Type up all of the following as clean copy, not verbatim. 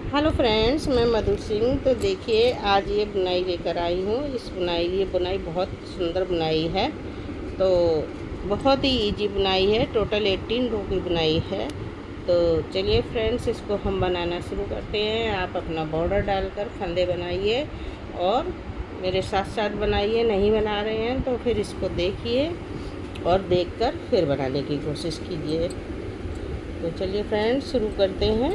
Hello friends, मैं मधु सिंह। तो देखिए, आज ये बुनाई लेकर आई हूँ। ये बुनाई बहुत सुंदर बुनाई है। तो बहुत ही इजी बुनाई है। टोटल 18 रो की बुनाई है। तो चलिए फ्रेंड्स, इसको हम बनाना शुरू करते हैं। आप अपना बॉर्डर डालकर फंदे बनाइए और मेरे साथ साथ बनाइए। नहीं बना रहे हैं तो फिर इसको देखिए और देखकर फिर बनाने की कोशिश कीजिए। तो चलिए फ्रेंड्स, शुरू करते हैं।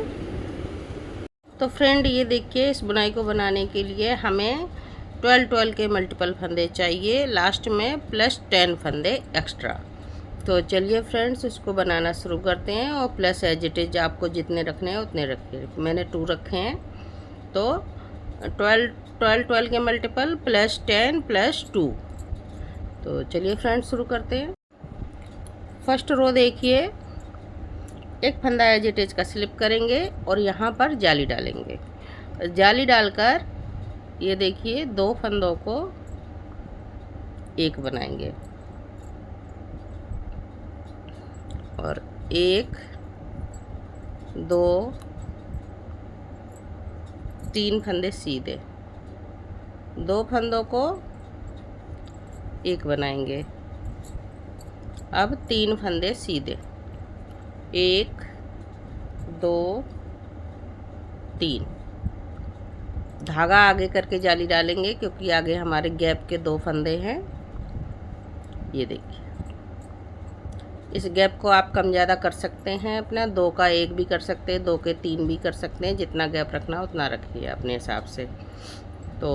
तो फ्रेंड, ये देखिए, इस बुनाई को बनाने के लिए हमें 12 के मल्टीपल फंदे चाहिए, लास्ट में प्लस 10 फंदे एक्स्ट्रा। तो चलिए फ्रेंड्स, इसको बनाना शुरू करते हैं। और प्लस एज इट इज आपको जितने रखने हैं उतने रखिए। मैंने 2 रखे हैं। तो 12 के मल्टीपल प्लस 10 प्लस 2। तो चलिए फ्रेंड्स, शुरू करते हैं। फर्स्ट रो देखिए, एक फंदा एज इट इज का स्लिप करेंगे और यहाँ पर जाली डालेंगे। जाली डालकर ये देखिए, 2 फंदों को एक बनाएंगे और 1 2 3 फंदे सीधे, 2 फंदों को एक बनाएंगे। अब 3 फंदे सीधे, 1 2 3। धागा आगे करके जाली डालेंगे क्योंकि आगे हमारे गैप के 2 फंदे हैं। ये देखिए, इस गैप को आप कम ज़्यादा कर सकते हैं। अपना 2 का 1 भी कर सकते हैं, 2 के 3 भी कर सकते हैं। जितना गैप रखना उतना रखिए अपने हिसाब से। तो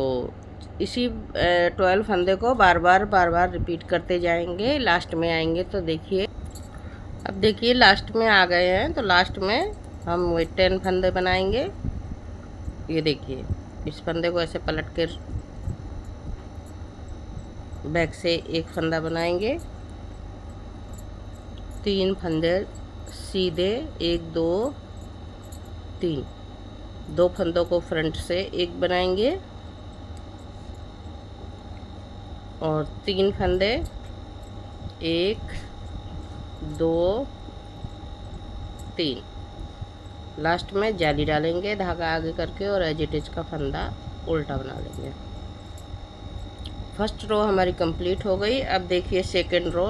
इसी 12 फंदे को बार बार रिपीट करते जाएंगे। लास्ट में आएंगे तो देखिए, अब देखिए लास्ट में आ गए हैं। तो लास्ट में हम 10 फंदे बनाएंगे। ये देखिए, इस फंदे को ऐसे पलट कर बैक से एक फंदा बनाएंगे, 3 फंदे सीधे, 1 2 3। 2 फंदों को फ्रंट से एक बनाएंगे और 3 फंदे, 1 2 3। लास्ट में जाली डालेंगे धागा आगे करके और एज इट इज का फंदा उल्टा बना लेंगे। फर्स्ट रो हमारी कंप्लीट हो गई। अब देखिए सेकंड रो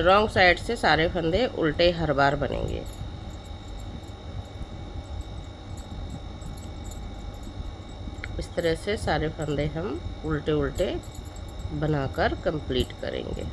रॉन्ग साइड से सारे फंदे उल्टे हर बार बनेंगे। इस तरह से सारे फंदे हम उल्टे उल्टे बनाकर कंप्लीट करेंगे।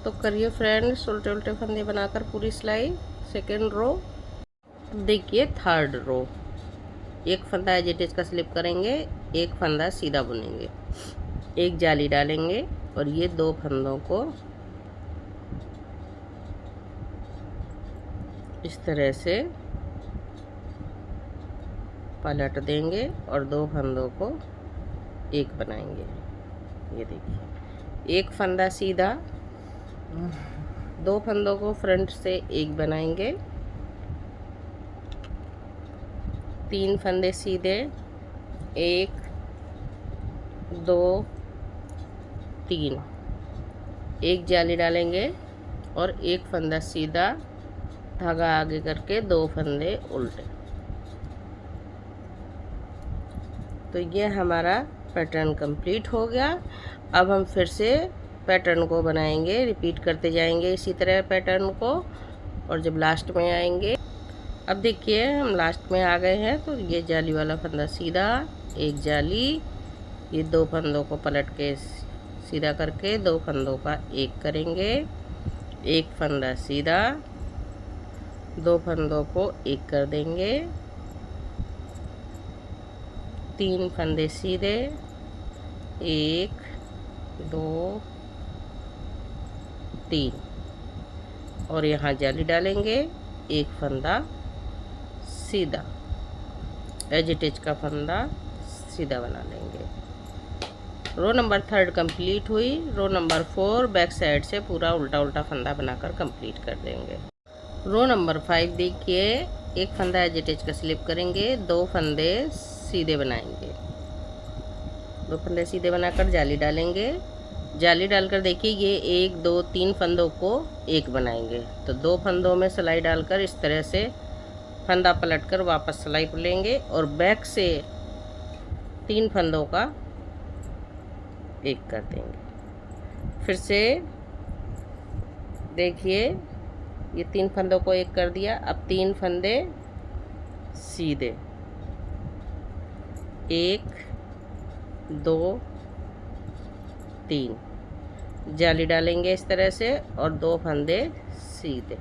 तो करिए फ्रेंड्स, उल्टे उल्टे फंदे बनाकर पूरी सिलाई। सेकंड रो देखिए, थर्ड रो, एक फंदा एज इट इज का स्लिप करेंगे, एक फंदा सीधा बुनेंगे, एक जाली डालेंगे और ये 2 फंदों को इस तरह से पलट देंगे और 2 फंदों को एक बनाएंगे। ये देखिए, एक फंदा सीधा, 2 फंदों को फ्रंट से एक बनाएंगे, 3 फंदे सीधे, 1 2 3। एक जाली डालेंगे और एक फंदा सीधा, धागा आगे करके 2 फंदे उल्टे। तो ये हमारा पैटर्न कंप्लीट हो गया। अब हम फिर से पैटर्न को बनाएंगे, रिपीट करते जाएंगे इसी तरह पैटर्न को। और जब लास्ट में आएंगे, अब देखिए हम लास्ट में आ गए हैं। तो ये जाली वाला फंदा सीधा, एक जाली, ये 2 फंदों को पलट के सीधा करके 2 फंदों का एक करेंगे, एक फंदा सीधा, 2 फंदों को एक कर देंगे, 3 फंदे सीधे, 1 2 3 और यहाँ जाली डालेंगे, एक फंदा सीधा, एज इट इज का फंदा सीधा बना लेंगे। रो नंबर 3 कंप्लीट हुई। रो नंबर 4 बैक साइड से पूरा उल्टा उल्टा फंदा बनाकर कंप्लीट कर देंगे। रो नंबर 5 देखिए, एक फंदा एज इट इज का स्लिप करेंगे, 2 फंदे सीधे बनाएंगे, 2 फंदे सीधे बनाकर जाली डालेंगे। जाली डालकर देखिए ये 1 2 3 फंदों को एक बनाएंगे। तो 2 फंदों में सिलाई डालकर इस तरह से फंदा पलटकर वापस सिलाई पर लेंगे और बैक से 3 फंदों का एक कर देंगे। फिर से देखिए ये 3 फंदों को एक कर दिया। अब 3 फंदे सीधे, 1 2 3, जाली डालेंगे इस तरह से और 2 फंदे सीधे,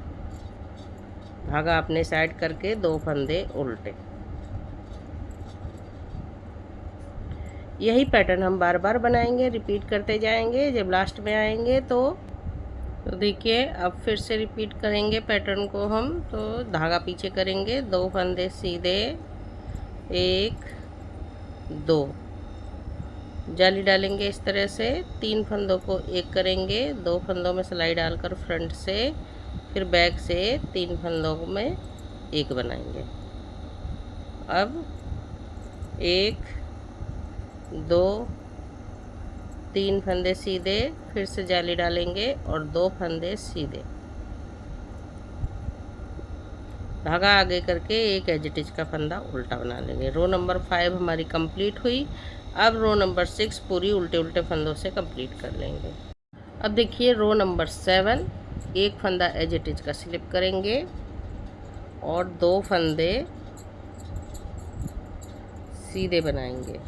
धागा अपने साइड करके 2 फंदे उल्टे। यही पैटर्न हम बार बार बनाएंगे, रिपीट करते जाएंगे। जब लास्ट में आएंगे तो देखिए अब फिर से रिपीट करेंगे पैटर्न को हम। तो धागा पीछे करेंगे, 2 फंदे सीधे, 1 2, जाली डालेंगे इस तरह से, 3 फंदों को एक करेंगे, 2 फंदों में सिलाई डालकर फ्रंट से, फिर बैक से 3 फंदों में एक बनाएंगे। अब 1 2 3 फंदे सीधे, फिर से जाली डालेंगे और 2 फंदे सीधे, धागा आगे करके एक एज इट इज का फंदा उल्टा बना लेंगे। रो नंबर 5 हमारी कंप्लीट हुई। अब रो नंबर 6 पूरी उल्टे उल्टे फंदों से कंप्लीट कर लेंगे। अब देखिए रो नंबर 7, एक फंदा एज इट इज का स्लिप करेंगे और 2 फंदे सीधे बनाएंगे।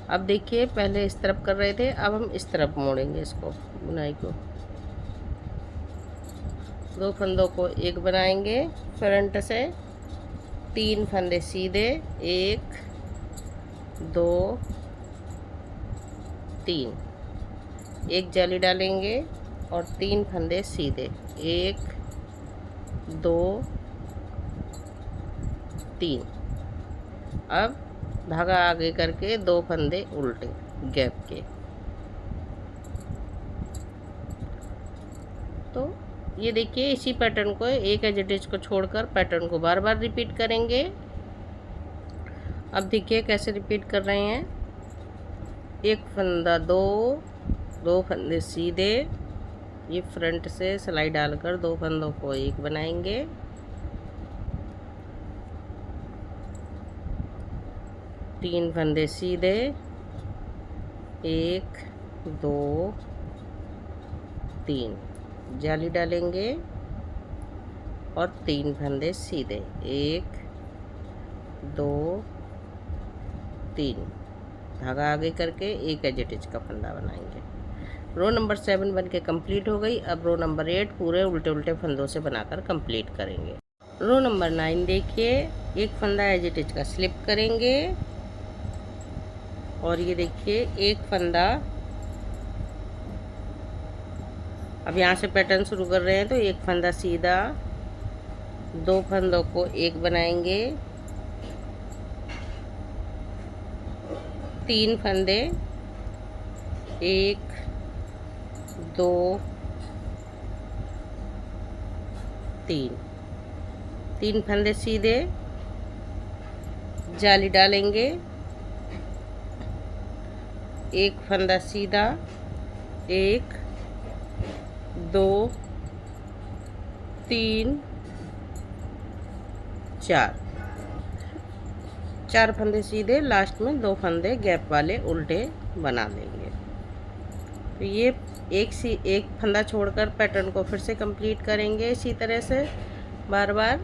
अब देखिए पहले इस तरफ कर रहे थे, अब हम इस तरफ मोड़ेंगे इसको, बुनाई को। 2 फंदों को एक बनाएंगे फ्रंट से, 3 फंदे सीधे, 1 2 3, एक जाली डालेंगे और 3 फंदे सीधे, 1 2 3। अब धागा आगे करके 2 फंदे उल्टे गैप के। तो ये देखिए इसी पैटर्न को, एक एज इट इज को छोड़कर पैटर्न को बार बार रिपीट करेंगे। अब देखिए कैसे रिपीट कर रहे हैं। एक फंदा 2 फंदे सीधे, ये फ्रंट से सिलाई डालकर 2 फंदों को एक बनाएंगे, 3 फंदे सीधे, 1 2 3, जाली डालेंगे और 3 फंदे सीधे, 1 2 3, धागा आगे करके एक एज इट इज का फंदा बनाएंगे। रो नंबर 7 बन के कंप्लीट हो गई। अब रो नंबर 8 पूरे उल्टे उल्टे फंदों से बनाकर कंप्लीट करेंगे। रो नंबर 9 देखिए, एक फंदा एज इट इज का स्लिप करेंगे और ये देखिए एक फंदा, अब यहाँ से पैटर्न शुरू कर रहे हैं तो एक फंदा सीधा, 2 फंदों को एक बनाएंगे, 3 फंदे, 1 2 3 फंदे सीधे, जाली डालेंगे, एक फंदा सीधा, 1 2 3 4 फंदे सीधे, लास्ट में 2 फंदे गैप वाले उल्टे बना लेंगे। तो ये एक फंदा छोड़कर पैटर्न को फिर से कंप्लीट करेंगे इसी तरह से बार बार।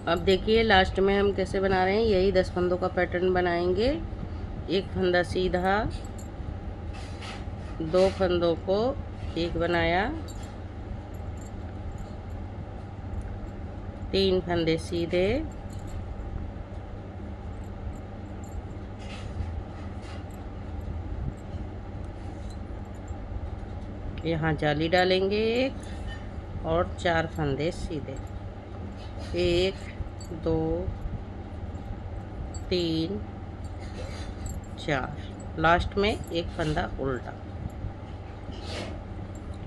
अब देखिए लास्ट में हम कैसे बना रहे हैं, यही 10 फंदों का पैटर्न बनाएंगे। एक फंदा सीधा, 2 फंदों को एक बनाया, 3 फंदे सीधे, यहाँ जाली डालेंगे एक और 4 फंदे सीधे, 1 2 3 4, लास्ट में एक फंदा उल्टा।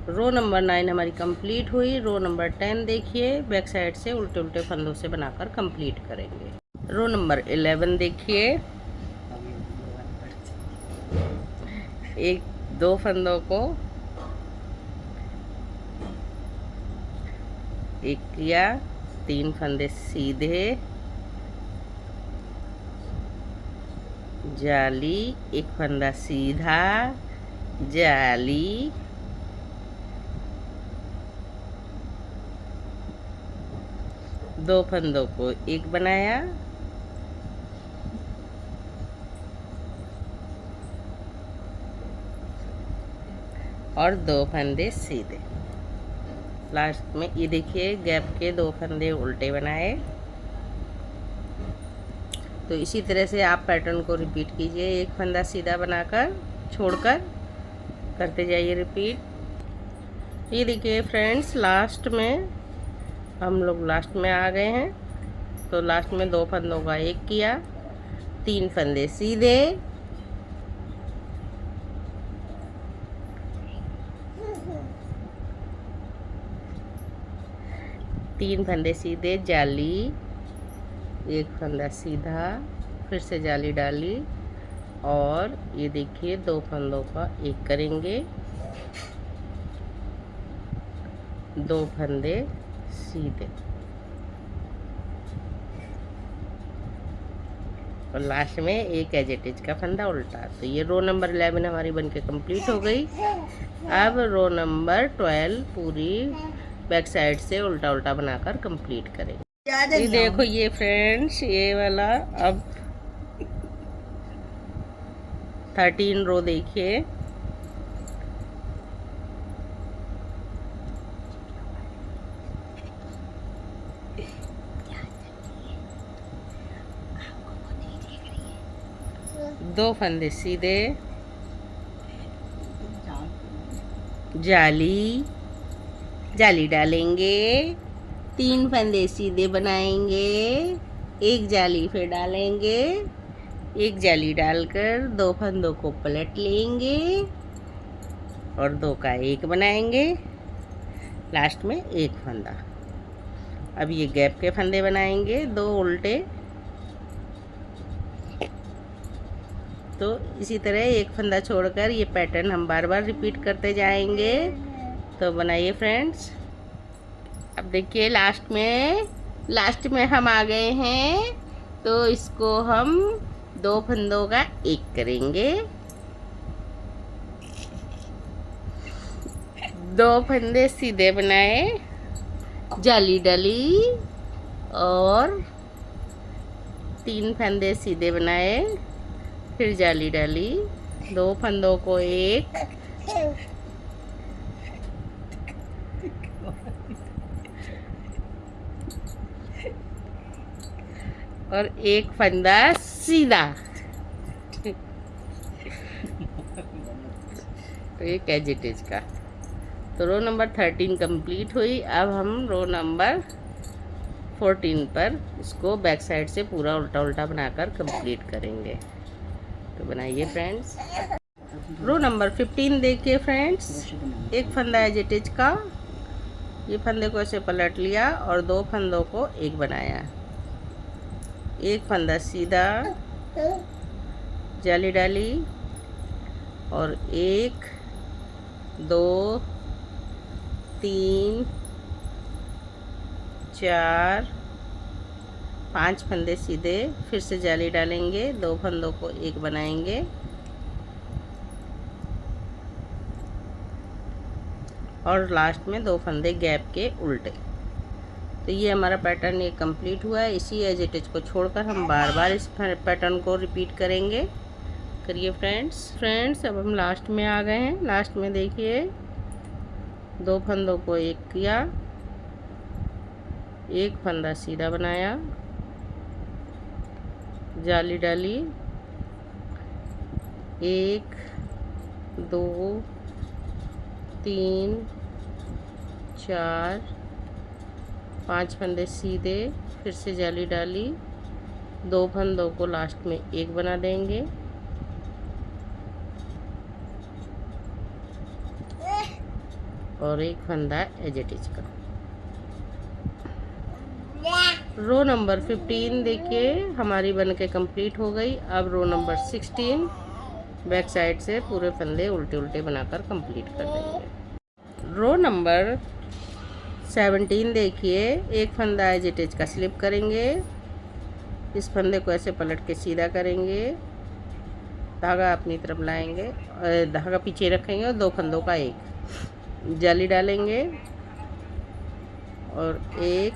रो नंबर 9 हमारी कंप्लीट हुई। रो नंबर 10 देखिए, बैक साइड से उल्टे उल्टे फंदों से बनाकर कंप्लीट करेंगे। रो नंबर 11 देखिए, एक दो फंदों को एक किया, 3 फंदे सीधे, जाली, एक फंदा सीधा, जाली, दो फंदों को एक बनाया, और 2 फंदे सीधे। लास्ट में ये देखिए गैप के 2 फंदे उल्टे बनाए। तो इसी तरह से आप पैटर्न को रिपीट कीजिए, एक फंदा सीधा बनाकर छोड़कर करते जाइए रिपीट। ये देखिए फ्रेंड्स, लास्ट में हम लोग लास्ट में आ गए हैं। तो लास्ट में 2 फंदों का एक किया, 3 फंदे सीधे, तीन फंदे सीधे, जाली, एक फंदा सीधा, फिर से जाली डाली, और ये देखिए 2 फंदों का एक करेंगे, 2 फंदे सीधे, और लास्ट में एक एज इट इज का फंदा उल्टा। तो ये रो नंबर 11 हमारी बनके कंप्लीट हो गई। अब रो नंबर 12 पूरी बैक साइड से उल्टा उल्टा बनाकर कंप्लीट करेंगे। ये देखो ये फ्रेंड्स, ये वाला अब 13 रो देखिए, दो फंदे सीधे, जाली, जाली डालेंगे, 3 फंदे सीधे बनाएंगे, एक जाली फिर डालेंगे, एक जाली डालकर 2 फंदों को पलट लेंगे और 2 का एक बनाएंगे, लास्ट में एक फंदा। अब ये गैप के फंदे बनाएंगे 2 उल्टे। तो इसी तरह एक फंदा छोड़कर ये पैटर्न हम बार बार रिपीट करते जाएंगे। तो बनाइए फ्रेंड्स। अब देखिए लास्ट में हम आ गए हैं। तो इसको हम 2 फंदों का एक करेंगे, 2 फंदे सीधे बनाए, जाली डाली और 3 फंदे सीधे बनाए, फिर जाली डाली, 2 फंदों को एक, और एक फंदा सीधा। तो ये एज इट इज का। तो रो नंबर 13 कंप्लीट हुई। अब हम रो नंबर 14 पर इसको बैक साइड से पूरा उल्टा उल्टा बनाकर कंप्लीट करेंगे। तो बनाइए फ्रेंड्स। रो नंबर 15 देखिए फ्रेंड्स, एक फंदा एज इट इज का, ये फंदे को ऐसे पलट लिया और 2 फंदों को एक बनाया, एक फंदा सीधा, जाली डाली और 1 2 3 4 5 फंदे सीधे, फिर से जाली डालेंगे, 2 फंदों को एक बनाएंगे और लास्ट में 2 फंदे गैप के उल्टे। तो ये हमारा पैटर्न ये कंप्लीट हुआ है। इसी एज इट इज को छोड़कर हम बार बार इस पैटर्न को रिपीट करेंगे। करिए फ्रेंड्स। अब हम लास्ट में आ गए हैं। लास्ट में देखिए 2 फंदों को एक किया, एक फंदा सीधा बनाया, जाली डाली, 1 2 3 4 5 फंदे सीधे, फिर से जाली डाली, 2 फंदों को लास्ट में एक बना देंगे और एक फंदा एज इट इज का। रो नंबर 15 देखिए हमारी बन के कंप्लीट हो गई। अब रो नंबर 16 बैक साइड से पूरे फंदे उल्टे उल्टे बनाकर कंप्लीट कर देंगे। रो नंबर 17 देखिए एक फंदा एज इट इज का स्लिप करेंगे। इस फंदे को ऐसे पलट के सीधा करेंगे, धागा अपनी तरफ लाएंगे, धागा पीछे रखेंगे और दो फंदों का एक जाली डालेंगे और 1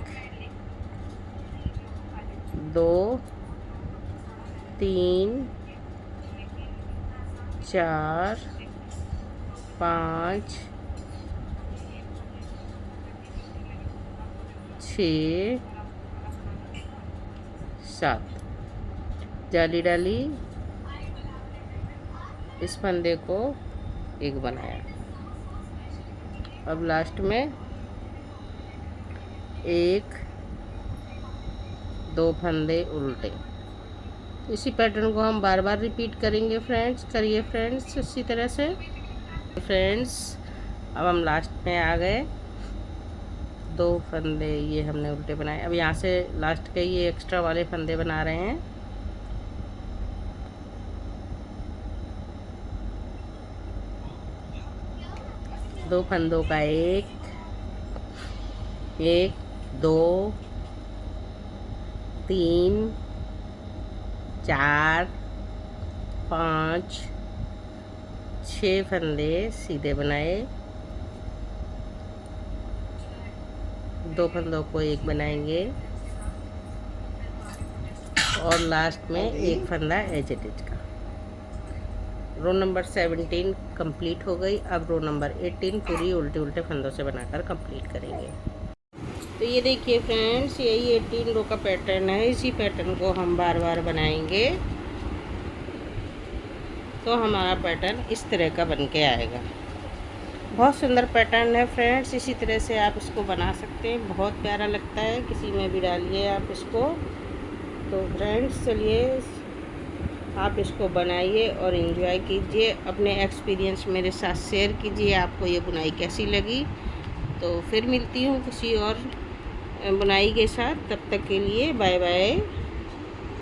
2 3 4 5 6 7 जाली डाली, इस फंदे को एक बनाया। अब लास्ट में 1 2 फंदे उल्टे। इसी पैटर्न को हम बार बार रिपीट करेंगे फ्रेंड्स। करिए फ्रेंड्स इसी तरह से। फ्रेंड्स अब हम लास्ट में आ गए। 2 फंदे ये हमने उल्टे बनाए। अब यहाँ से लास्ट के ये एक्स्ट्रा वाले फंदे बना रहे हैं। दो फंदों का एक 2 3 4 5 6 फंदे सीधे बनाए। 2 फंदों को एक बनाएंगे और लास्ट में एक फंदा एज इट इज का। रो नंबर 17 कंप्लीट हो गई। अब रो नंबर 18 पूरी उल्टे उल्टे फंदों से बनाकर कंप्लीट करेंगे। तो ये देखिए फ्रेंड्स यही 18 रो का पैटर्न है। इसी पैटर्न को हम बार बार बनाएंगे तो हमारा पैटर्न इस तरह का बन के आएगा। बहुत सुंदर पैटर्न है फ्रेंड्स। इसी तरह से आप इसको बना सकते हैं, बहुत प्यारा लगता है। किसी में भी डालिए आप इसको। तो फ्रेंड्स चलिए आप इसको बनाइए और एंजॉय कीजिए। अपने एक्सपीरियंस मेरे साथ शेयर कीजिए, आपको ये बुनाई कैसी लगी। तो फिर मिलती हूँ किसी और बुनाई के साथ। तब तक के लिए बाय बाय।